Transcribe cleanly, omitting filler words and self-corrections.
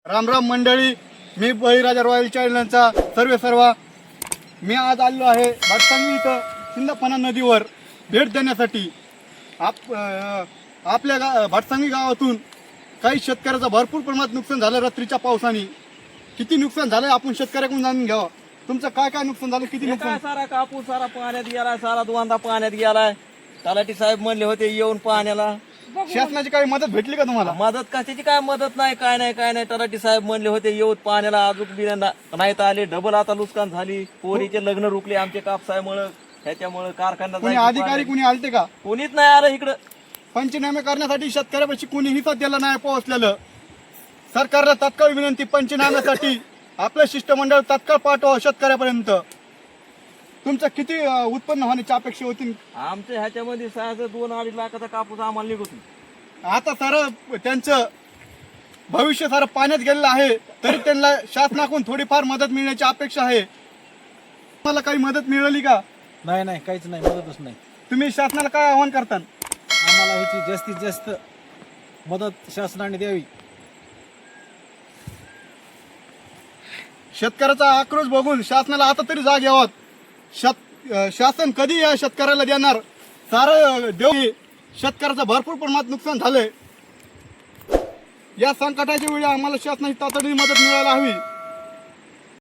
रामराम मंडळी, मी बळीराजा रॉयल चॅनलचा सर्व मी आज आलो आहे भाटसांगी इथं सिंदफणा नदीवर भेट देण्यासाठी. आपल्या भाटसांगी गावातून काही शेतकऱ्याचं भरपूर प्रमाणात नुकसान झालं रात्रीच्या पावसाने. किती नुकसान झालं आपण शेतकऱ्याकडून जाणून घ्यावं. तुमचं काय काय नुकसान झालं, किती नुकसान? सारा कापूस सारा पाण्यात गेलाय, सारा दुवांदा पाण्यात गेलाय. तलाठी साहेब म्हणले होते येऊन पाण्याला. शासनाची काही मदत भेटली का तुम्हाला? मदत कशाची काय मदत नाही, काय नाही. तलाठी साहेब म्हणले होते येऊन पाण्याला, अजून बी नाही तर आले. डबल आता नुकसान झाली. पोरीचे लग्न रुकले आमचे कापसामुळे, ह्याच्यामुळे कारखान्यात कोणी अधिकारी कोणी आलते का? कोणीच नाही आलं इकडं. पंचनामे करण्यासाठी शेतकऱ्यापाशी कोणीही सध्याला नाही पोहोचलेलं. सरकारला तात्काळ विनंती, पंचनाम्यासाठी आपलं शिष्टमंडळ तात्काळ पाठवा शेतकऱ्यापर्यंत. तुमचं किती उत्पन्न होण्याची अपेक्षा होती? आमच्या ह्याच्यामध्ये 2-2.5 लाखाचा कापूस आम्हाला निघतो. आता सर त्यांचं भविष्य सारं पाण्यात गेलेलं आहे, तरी त्यांना शासनाकडून थोडीफार मदत मिळण्याची अपेक्षा आहे. तुम्हाला काही मदत मिळाली का? नाही काहीच नाही, मदतच नाही. तुम्ही शासनाला काय आवाहन करता? आम्हाला ह्याची जास्तीत जास्त मदत शासनाने द्यावी. शेतकऱ्याचा आक्रोश बघून शासनाला आता तरी जाग यावं. शासन कधी या शेतकऱ्याला देणार? सारं देऊ. शेतकऱ्याचं भरपूर प्रमाणात नुकसान झालंय. या संकटाच्या वेळी आम्हाला शासनाची तातडीने मदत मिळायला हवी.